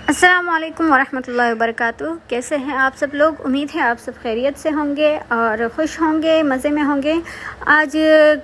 अस्सलाम वालेकुम वरहमतुल्लाहि वबरकातुहू। कैसे हैं आप सब लोग? उम्मीद है आप सब खैरियत से होंगे और ख़ुश होंगे, मज़े में होंगे। आज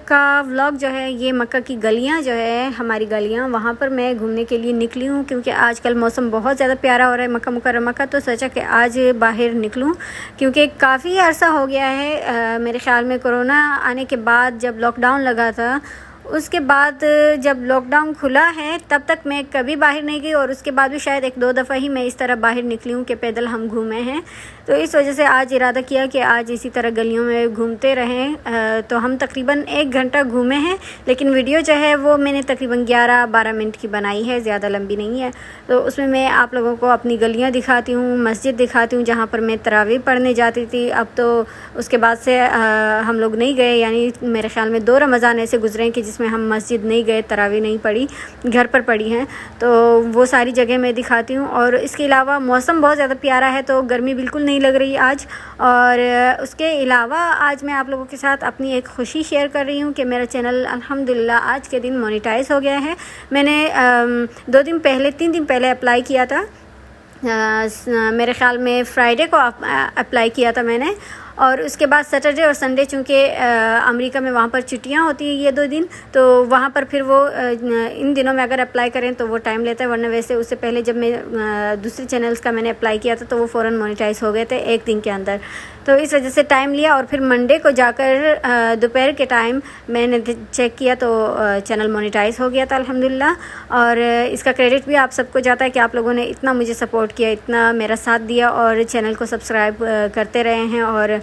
का व्लॉग जो है ये मक्का की गलियां जो है, हमारी गलियां, वहाँ पर मैं घूमने के लिए निकली हूँ क्योंकि आजकल मौसम बहुत ज़्यादा प्यारा हो रहा है मक्का मुकर्रमा का। तो सोचा कि आज बाहर निकलूँ क्योंकि काफ़ी अरसा हो गया है मेरे ख़्याल में कोरोना आने के बाद, जब लॉकडाउन लगा था उसके बाद जब लॉकडाउन खुला है तब तक मैं कभी बाहर नहीं गई, और उसके बाद भी शायद एक दो दफ़ा ही मैं इस तरह बाहर निकली हूँ कि पैदल हम घूमे हैं। तो इस वजह से आज इरादा किया कि आज इसी तरह गलियों में घूमते रहें। तो हम तकरीबन 1 घंटा घूमे हैं, लेकिन वीडियो जो है वो मैंने तकरीबन 11-12 मिनट की बनाई है, ज़्यादा लंबी नहीं है। तो उसमें मैं आप लोगों को अपनी गलियाँ दिखाती हूँ, मस्जिद दिखाती हूँ जहाँ पर मैं तरावी पढ़ने जाती थी। अब तो उसके बाद से हम लोग नहीं गए, यानी मेरे ख़्याल में 2 रमज़ान ऐसे गुजरे कि जिसमें हम मस्जिद नहीं गए, तरावी नहीं पढ़ी, घर पर पढ़ी हैं। तो वो सारी जगह मैं दिखाती हूँ। और इसके अलावा मौसम बहुत ज़्यादा प्यारा है, तो गर्मी बिल्कुल नहीं लग रही आज। और उसके अलावा आज मैं आप लोगों के साथ अपनी एक खुशी शेयर कर रही हूँ कि मेरा चैनल अल्हम्दुलिल्लाह आज के दिन मोनेटाइज हो गया है। मैंने 3 दिन पहले अप्लाई किया था। मेरे ख़्याल में फ्राइडे को अप्लाई किया था मैंने, और उसके बाद सैटरडे और संडे, चूँकि अमेरिका में वहाँ पर छुट्टियाँ होती है ये 2 दिन, तो वहाँ पर फिर वो इन दिनों में अगर अप्लाई करें तो वो टाइम लेता है। वरना वैसे उससे पहले जब मैं दूसरे चैनल्स का मैंने अप्लाई किया था तो वो फ़ौरन मोनेटाइज हो गए थे 1 दिन के अंदर। तो इस वजह से टाइम लिया, और फिर मंडे को जाकर दोपहर के टाइम मैंने चेक किया तो चैनल मोनेटाइज हो गया था अल्हम्दुलिल्लाह। और इसका क्रेडिट भी आप सबको जाता है कि आप लोगों ने इतना मुझे सपोर्ट किया, इतना मेरा साथ दिया और चैनल को सब्सक्राइब करते रहे हैं, और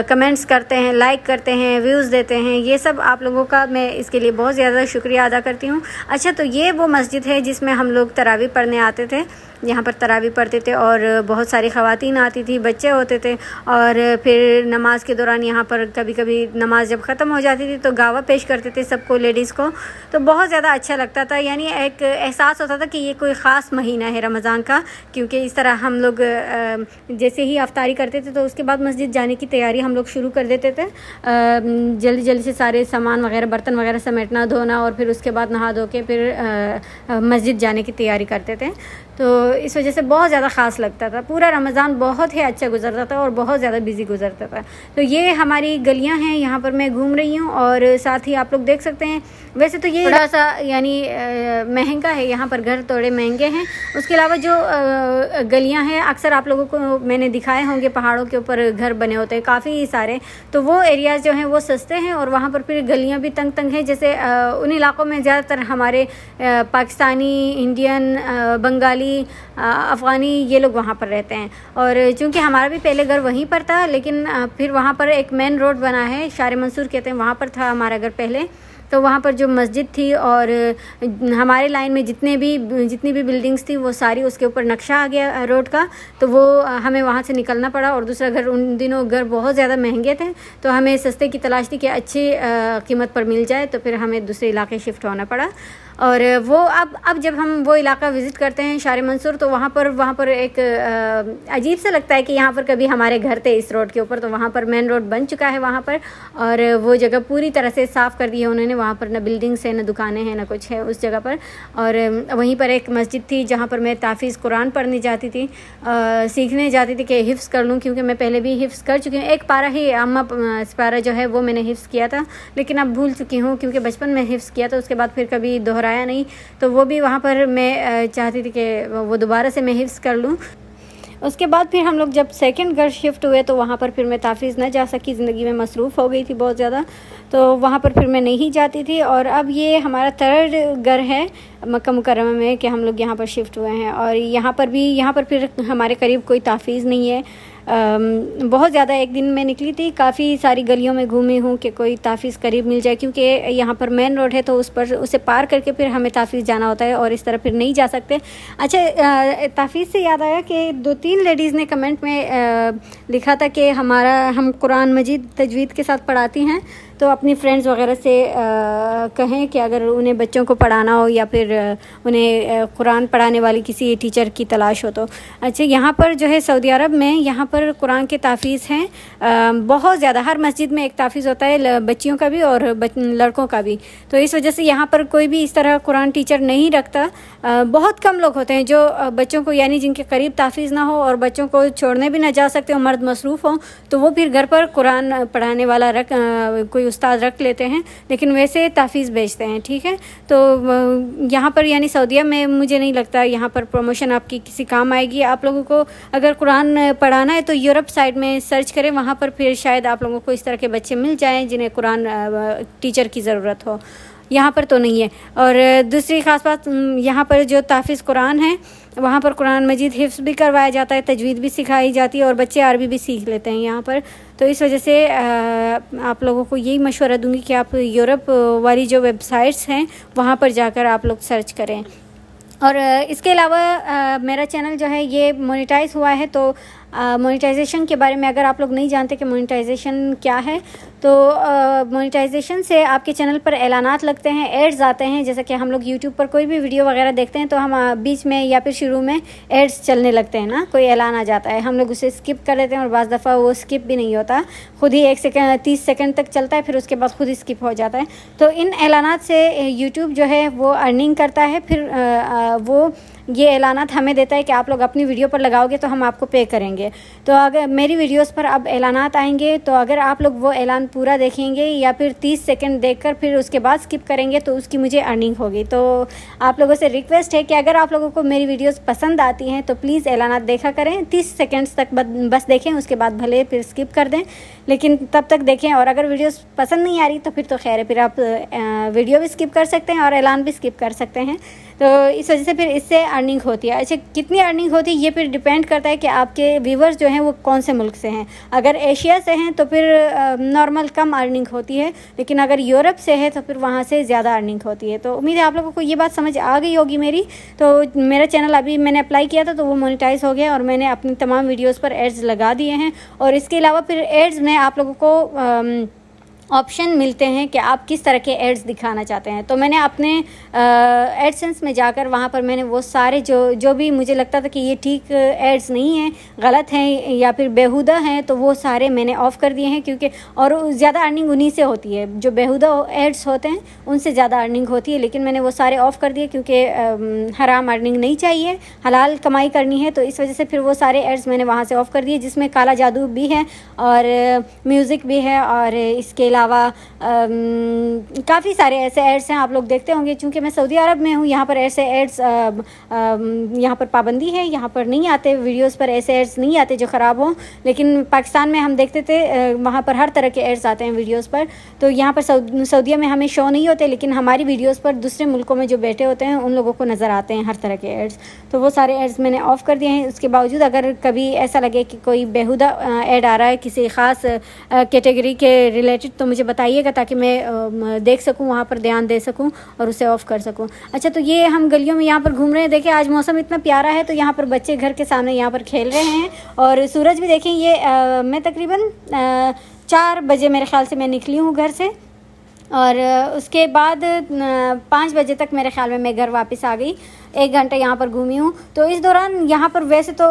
कमेंट्स करते हैं, लाइक करते हैं, व्यूज़ देते हैं। ये सब आप लोगों का मैं इसके लिए बहुत ज़्यादा शुक्रिया अदा करती हूँ। अच्छा, तो ये वो मस्जिद है जिसमें हम लोग तरावी पढ़ने आते थे। यहाँ पर तरावी पढ़ते थे और बहुत सारी ख़वातीन आती थी, बच्चे होते थे, और फिर नमाज के दौरान यहाँ पर कभी कभी नमाज जब ख़त्म हो जाती थी तो गावा पेश करते थे सबको, लेडीज़ को। तो बहुत ज़्यादा अच्छा लगता था, यानी एक एहसास होता था कि ये कोई ख़ास महीना है रमज़ान का। क्योंकि इस तरह हम लोग जैसे ही अफ्तारी करते थे तो उसके बाद मस्जिद जाने की तैयारी हम लोग शुरू कर देते थे। जल्दी जल्दी से सारे सामान वगैरह, बर्तन वगैरह समेटना, धोना, और फिर उसके बाद नहा धो के फिर मस्जिद जाने की तैयारी करते थे। तो इस वजह से बहुत ज़्यादा ख़ास लगता था। पूरा रमज़ान बहुत ही अच्छा गुजरता था और बहुत ज़्यादा बिज़ी गुजरता था। तो ये हमारी गलियां हैं, यहाँ पर मैं घूम रही हूँ, और साथ ही आप लोग देख सकते हैं वैसे तो ये थोड़ा सा यानी महंगा है, यहाँ पर घर थोड़े महंगे हैं। उसके अलावा जो गलियाँ हैं, अक्सर आप लोगों को मैंने दिखाए होंगे पहाड़ों के ऊपर घर बने होते हैं काफ़ी सारे, तो वो एरियाज़ जो हैं वो सस्ते हैं, और वहाँ पर फिर गलियाँ भी तंग तंग हैं। जैसे उन इलाक़ों में ज़्यादातर हमारे पाकिस्तानी, इंडियन, बंगाली, अफ़गानी ये लोग वहाँ पर रहते हैं। और चूँकि हमारा भी पहले घर वहीं पर था, लेकिन फिर वहाँ पर एक मेन रोड बना है, शार मंसूर कहते हैं, वहाँ पर था हमारा घर पहले। तो वहाँ पर जो मस्जिद थी और हमारे लाइन में जितनी भी बिल्डिंग्स थी वो सारी, उसके ऊपर नक्शा आ गया रोड का, तो वो हमें वहाँ से निकलना पड़ा। और दूसरा घर, उन दिनों घर बहुत ज़्यादा महंगे थे, तो हमें सस्ते की तलाश थी कि अच्छी कीमत पर मिल जाए, तो फिर हमें दूसरे इलाके शिफ्ट होना पड़ा। और वो अब जब हम वो इलाका विज़िट करते हैं शार मंसूर, तो वहाँ पर एक अजीब सा लगता है कि यहाँ पर कभी हमारे घर थे इस रोड के ऊपर। तो वहाँ पर मेन रोड बन चुका है वहाँ पर, और वो जगह पूरी तरह से साफ़ कर दी है उन्होंने। वहाँ पर न बिल्डिंग्स है, न दुकानें हैं, न कुछ है उस जगह पर। और वहीं पर एक मस्जिद थी जहाँ पर मैं ताफ़ीज़ कुरान पढ़ने जाती थी, सीखने जाती थी कि हिफ्ज़ कर लूँ, क्योंकि मैं पहले भी हिफ्ज़ कर चुकी हूँ। एक पारा ही अम्मा पारा जो है वो मैंने हिफ्ज़ किया था, लेकिन अब भूल चुकी हूँ क्योंकि बचपन में हिफ्ज़ किया था, उसके बाद फिर कभी दोहराया नहीं। तो वो भी वहाँ पर मैं चाहती थी कि वो दोबारा से मैं हिफ्ज़ कर लूँ। उसके बाद फिर हम लोग जब सेकंड घर शिफ्ट हुए तो वहाँ पर फिर मैं ताफ़ीज़ न जा सकी, ज़िंदगी में मसरूफ़ हो गई थी बहुत ज़्यादा, तो वहाँ पर फिर मैं नहीं जाती थी। और अब ये हमारा 3rd घर है मक्का मुकर्रमा में कि हम लोग यहाँ पर शिफ्ट हुए हैं। और यहाँ पर फिर हमारे करीब कोई ताफ़ीज़ नहीं है। बहुत ज़्यादा एक दिन मैं निकली थी, काफ़ी सारी गलियों में घूमी हूँ कि कोई ताफ़ीज़ करीब मिल जाए, क्योंकि यहाँ पर मेन रोड है तो उसे पार करके फिर हमें ताफ़ीज़ जाना होता है, और इस तरह फिर नहीं जा सकते। अच्छा, ताफ़ीज़ से याद आया कि 2-3 लेडीज़ ने कमेंट में लिखा था कि हम कुरान मजीद तजवीद के साथ पढ़ाती हैं, तो अपनी फ्रेंड्स वगैरह से कहें कि अगर उन्हें बच्चों को पढ़ाना हो या फिर उन्हें कुरान पढ़ाने वाली किसी टीचर की तलाश हो तो। अच्छा, यहाँ पर जो है सऊदी अरब में यहाँ पर कुरान के ताफ़ीज़ हैं बहुत ज़्यादा। हर मस्जिद में एक ताफ़ीज़ होता है, बच्चियों का भी और लड़कों का भी। तो इस वजह से यहाँ पर कोई भी इस तरह कुरान टीचर नहीं रखता। बहुत कम लोग होते हैं जो बच्चों को, यानी जिनके करीब ताफ़ीज़ ना हो और बच्चों को छोड़ने भी ना जा सकते हो, मर्द मसरूफ़ हों, तो वो फिर घर पर कुरान पढ़ाने वाला कोई उस्ताद रख लेते हैं, लेकिन वैसे ताफ़ीज़ भेजते हैं। ठीक है, तो यहाँ पर यानी सऊदीया में मुझे नहीं लगता यहाँ पर प्रमोशन आपकी किसी काम आएगी। आप लोगों को अगर कुरान पढ़ाना है तो यूरोप साइड में सर्च करें, वहाँ पर फिर शायद आप लोगों को इस तरह के बच्चे मिल जाएँ जिन्हें कुरान टीचर की ज़रूरत हो। यहाँ पर तो नहीं है। और दूसरी ख़ास बात, यहाँ पर जो ताफ़ीज़ कुरान है वहाँ पर कुरान मजीद हिफ्ज़ भी करवाया जाता है, तजवीद भी सिखाई जाती है और बच्चे अरबी भी सीख लेते हैं यहाँ पर। तो इस वजह से आप लोगों को यही मशवरा दूंगी कि आप यूरोप वाली जो वेबसाइट्स हैं वहाँ पर जाकर आप लोग सर्च करें। और इसके अलावा मेरा चैनल जो है ये मोनेटाइज हुआ है, तो मोनेटाइजेशन के बारे में अगर आप लोग नहीं जानते कि मोनेटाइजेशन क्या है, तो मोनेटाइजेशन से आपके चैनल पर ऐलानात लगते हैं, एड्स आते हैं। जैसे कि हम लोग यूट्यूब पर कोई भी वीडियो वगैरह देखते हैं तो हम बीच में या फिर शुरू में एड्स चलने लगते हैं ना, कोई ऐलान आ जाता है, हम लोग उसे स्किप कर देते हैं और बाज़ दफ़ा वो स्किप भी नहीं होता, खुद ही 1 सेकंड 30 सेकंड तक चलता है, फिर उसके बाद खुद ही स्किप हो जाता है। तो इन ऐलानात से यूट्यूब जो है वो अर्निंग करता है, फिर वो ये ऐलानात हमें देता है कि आप लोग अपनी वीडियो पर लगाओगे तो हम आपको पे करेंगे। तो अगर मेरी वीडियोस पर अब ऐलानात आएंगे तो अगर आप लोग वो ऐलान पूरा देखेंगे या फिर 30 सेकंड देखकर फिर उसके बाद स्किप करेंगे तो उसकी मुझे अर्निंग होगी। तो आप लोगों से रिक्वेस्ट है कि अगर आप लोगों को मेरी वीडियोस पसंद आती हैं तो प्लीज़ ऐलानात देखा करें, 30 सेकेंड्स तक बस देखें, उसके बाद भले फिर स्किप कर दें, लेकिन तब तक देखें। और अगर वीडियोस पसंद नहीं आ रही तो फिर तो खैर है, फिर आप वीडियो भी स्किप कर सकते हैं और ऐलान भी स्किप कर सकते हैं। तो इस वजह से फिर इससे अर्निंग होती है। अच्छा, कितनी अर्निंग होती है ये फिर डिपेंड करता है कि आपके व्यूवर्स जो हैं वो कौन से मुल्क से हैं। अगर एशिया से हैं तो फिर नॉर्मल कम अर्निंग होती है, लेकिन अगर यूरोप से है तो फिर वहाँ से ज़्यादा अर्निंग होती है। तो उम्मीद है आप लोगों को ये बात समझ आ गई होगी मेरी। तो मेरा चैनल अभी मैंने अप्लाई किया था तो वो मोनेटाइज हो गया और मैंने अपनी तमाम वीडियोज़ पर एड्स लगा दिए हैं। और इसके अलावा फिर एड्स में आप लोगों को ऑप्शन मिलते हैं कि आप किस तरह के एड्स दिखाना चाहते हैं। तो मैंने अपने एडसेंस में जाकर वहाँ पर मैंने वो सारे जो भी मुझे लगता था कि ये ठीक एड्स नहीं हैं, गलत हैं या फिर बेहुदा हैं, तो वो सारे मैंने ऑफ़ कर दिए हैं। क्योंकि और ज़्यादा अर्निंग उन्हीं से होती है, जो बेहुदा एड्स होते हैं उनसे ज़्यादा अर्निंग होती है। लेकिन मैंने वो सारे ऑफ़ कर दिए क्योंकि हराम अर्निंग नहीं चाहिए, हलाल कमाई करनी है। तो इस वजह से फिर वो सारे एड्स मैंने वहाँ से ऑफ़ कर दिए, जिसमें काला जादू भी है और म्यूज़िक भी है और इसके अलावा काफ़ी सारे ऐसे एड्स हैं, आप लोग देखते होंगे। चूँकि मैं सऊदी अरब में हूँ, यहाँ पर ऐसे एड्स यहाँ पर पाबंदी है, यहाँ पर नहीं आते वीडियोस पर ऐसे एड्स नहीं आते जो ख़राब हों। लेकिन पाकिस्तान में हम देखते थे वहाँ पर हर तरह के एड्स आते हैं वीडियोस पर। तो यहाँ पर सऊदीया में हमें शो नहीं होते, लेकिन हमारी वीडियोस पर दूसरे मुल्कों में जो बैठे होते हैं उन लोगों को नज़र आते हैं हर तरह के एड्स। तो वो सारे एड्स मैंने ऑफ़ कर दिए हैं। उसके बावजूद अगर कभी ऐसा लगे कि कोई बेहुदा एड आ रहा है किसी ख़ास कैटेगरी के रिलेटेड तो मुझे बताइएगा, ताकि मैं देख सकूं, वहाँ पर ध्यान दे सकूं और उसे ऑफ़ कर सकूं। अच्छा, तो ये हम गलियों में यहाँ पर घूम रहे हैं। देखिए आज मौसम इतना प्यारा है, तो यहाँ पर बच्चे घर के सामने यहाँ पर खेल रहे हैं और सूरज भी देखें। ये मैं तकरीबन 4 बजे मेरे ख़्याल से मैं निकली हूँ घर से और उसके बाद 5 बजे तक मेरे ख़्याल में मैं घर वापस आ गई। 1 घंटा यहाँ पर घूमी हूँ। तो इस दौरान यहाँ पर वैसे तो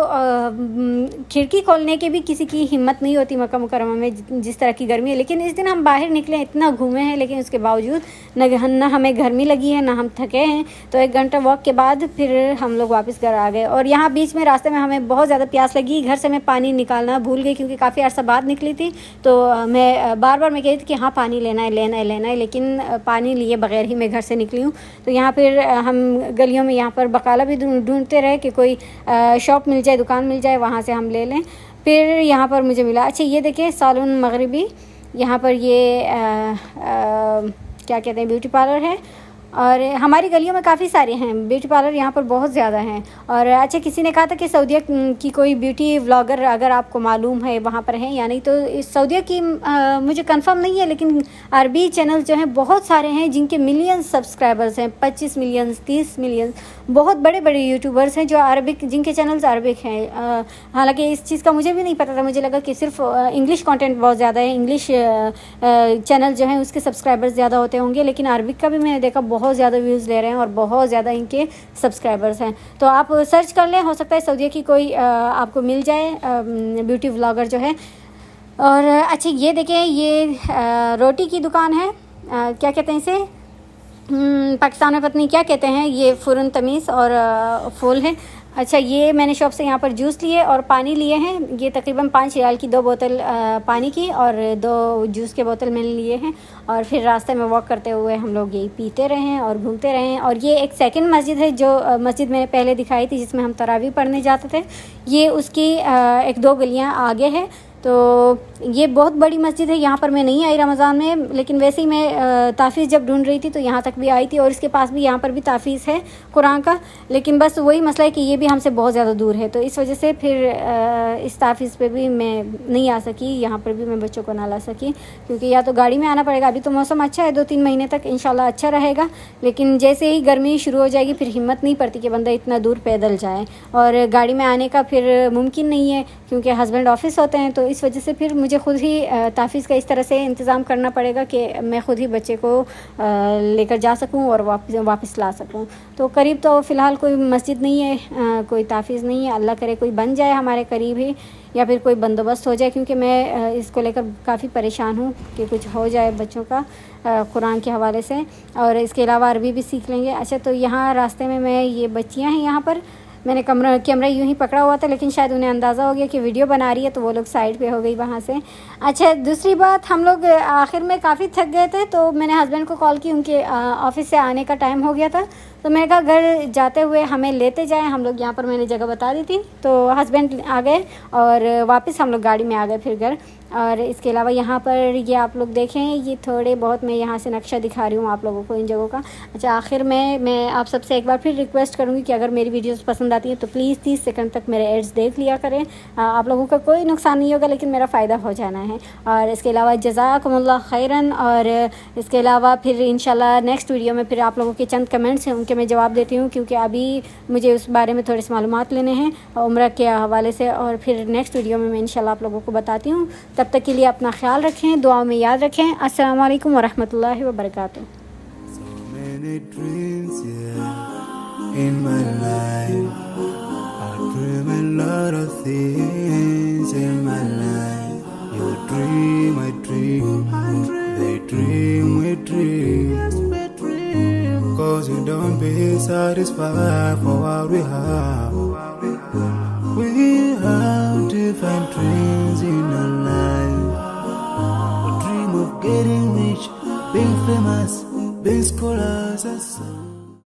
खिड़की खोलने की भी किसी की हिम्मत नहीं होती मक्का मुकर्रमा में, जिस तरह की गर्मी है। लेकिन इस दिन हम बाहर निकले, इतना घूमे हैं, लेकिन उसके बावजूद न हमें गर्मी लगी है, ना हम थके हैं। तो 1 घंटा वॉक के बाद फिर हम लोग वापस घर आ गए। और यहाँ बीच में रास्ते में हमें बहुत ज़्यादा प्यास लगी। घर से मैं पानी निकालना भूल गई क्योंकि काफ़ी अर्सा बाद निकली थी। तो मैं बार मैं कह रही थी कि हाँ पानी लेना है, लेकिन पानी लिए बगैर ही मैं घर से निकली हूँ। तो यहाँ फिर हम गलियों में पर बकाला भी ढूंढते रहे कि कोई शॉप मिल जाए, दुकान मिल जाए, वहाँ से हम ले लें। फिर यहाँ पर मुझे मिला, अच्छा ये देखिए सालून मगरिबी, यहाँ पर ये क्या कहते हैं ब्यूटी पार्लर है और हमारी गलियों में काफ़ी सारे हैं ब्यूटी पार्लर, यहाँ पर बहुत ज़्यादा हैं। और अच्छा, किसी ने कहा था कि सऊदीया की कोई ब्यूटी व्लॉगर अगर आपको मालूम है वहाँ पर है या नहीं, तो इस सऊदीया की मुझे कंफर्म नहीं है, लेकिन अरबी चैनल जो हैं बहुत सारे हैं जिनके मिलियन सब्सक्राइबर्स हैं, 25 मिलियन, 30 मिलियन, बहुत बड़े बड़े यूट्यूबर्स हैं जो अरबिक, जिनके चैनल्स अरबिक हैं। हालांकि इस चीज़ का मुझे भी नहीं पता था, मुझे लगा कि सिर्फ इंग्लिश कंटेंट बहुत ज़्यादा है, इंग्लिश चैनल जो है उसके सब्सक्राइबर्स ज़्यादा होते होंगे, लेकिन अरबिक का भी मैंने देखा बहुत ज़्यादा व्यूज़ ले रहे हैं और बहुत ज़्यादा इनके सब्सक्राइबर्स हैं। तो आप सर्च कर लें, हो सकता है सऊदीया की कोई आपको मिल जाए ब्यूटी व्लॉगर जो है। और अच्छा, ये देखें, ये रोटी की दुकान है, क्या कहते हैं इसे, पाकिस्तान में पत्नी क्या कहते हैं, ये फ़ुरन तमीज़ और फूल है। अच्छा, ये मैंने शॉप से यहाँ पर जूस लिए और पानी लिए हैं, ये तकरीबन 5 रियाल की 2 बोतल पानी की और 2 जूस के बोतल मैंने लिए हैं। और फिर रास्ते में वॉक करते हुए हम लोग यही पीते रहे हैं और घूमते रहे हैं। और ये एक सेकंड मस्जिद है, जो मस्जिद मैंने पहले दिखाई थी जिसमें हम तरावी पढ़ने जाते थे, ये उसकी 1-2 गलियाँ आगे है। तो ये बहुत बड़ी मस्जिद है, यहाँ पर मैं नहीं आई रमज़ान में, लेकिन वैसे ही मैं ताफ़ीज़ जब ढूंढ रही थी तो यहाँ तक भी आई थी। और इसके पास भी, यहाँ पर भी ताफ़ीज़ है कुरान का, लेकिन बस वही मसला है कि ये भी हमसे बहुत ज़्यादा दूर है, तो इस वजह से फिर इस ताफ़ीज़ पे भी मैं नहीं आ सकी, यहाँ पर भी मैं बच्चों को ना ला सकी, क्योंकि या तो गाड़ी में आना पड़ेगा। अभी तो मौसम अच्छा है, 2-3 महीने तक इंशाल्लाह अच्छा रहेगा, लेकिन जैसे ही गर्मी शुरू हो जाएगी फिर हिम्मत नहीं पड़ती कि बंदा इतना दूर पैदल जाए, और गाड़ी में आने का फिर मुमकिन नहीं है क्योंकि हस्बैंड ऑफिस होते हैं। तो इस वजह से फिर मुझे ख़ुद ही ताफ़ीज़ का इस तरह से इंतज़ाम करना पड़ेगा कि मैं ख़ुद ही बच्चे को लेकर जा सकूं और वापस ला सकूं। तो करीब तो फ़िलहाल कोई मस्जिद नहीं है, कोई ताफ़ीज़ नहीं है। अल्लाह करे कोई बन जाए हमारे करीब ही, या फिर कोई बंदोबस्त हो जाए, क्योंकि मैं इसको लेकर काफ़ी परेशान हूँ कि कुछ हो जाए बच्चों का कुरान के हवाले से, और इसके अलावा अरबी भी सीख लेंगे। अच्छा, तो यहाँ रास्ते में मैं, ये बच्चियाँ हैं यहाँ पर, मैंने कैमरा यूं ही पकड़ा हुआ था, लेकिन शायद उन्हें अंदाज़ा हो गया कि वीडियो बना रही है, तो वो लोग साइड पे हो गई वहाँ से। अच्छा, दूसरी बात, हम लोग आखिर में काफ़ी थक गए थे, तो मैंने हस्बैंड को कॉल की, उनके ऑफिस से आने का टाइम हो गया था, तो मैंने कहा घर जाते हुए हमें लेते जाएं हम लोग, यहाँ पर मैंने जगह बता दी थी। तो हस्बैंड आ गए और वापस हम लोग गाड़ी में आ गए फिर घर। और इसके अलावा यहाँ पर ये आप लोग देखें, ये थोड़े बहुत मैं यहाँ से नक्शा दिखा रही हूँ आप लोगों को इन जगहों का। अच्छा, आखिर में मैं आप सबसे एक बार फिर रिक्वेस्ट करूँगी कि अगर मेरी वीडियोस पसंद आती हैं तो प्लीज़ 30 सेकंड तक मेरे एड्स देख लिया करें। आप लोगों का कोई नुकसान नहीं होगा, लेकिन मेरा फ़ायदा हो जाना है। और इसके अलावा जज़ाकुमुल्लाह खैरन। और इसके अलावा फिर इंशाल्लाह नेक्स्ट वीडियो में फिर आप लोगों के चंद कमेंट्स हैं, उनके मैं जवाब देती हूँ, क्योंकि अभी मुझे उस बारे में थोड़े से मालूमात लेने हैं उम्रा के हवाले से, और फिर नेक्स्ट वीडियो में मैं इंशाल्लाह आप लोगों को बताती हूँ। तब तक के लिए अपना ख्याल रखें, दुआओं में याद रखें। अस्सलाम वालेकुम वरहमतुल्लाहि वबरकातुहू। Cause we don't be satisfied for what we have. We have different dreams in our life. We dream of getting rich, being famous, being scholars and so.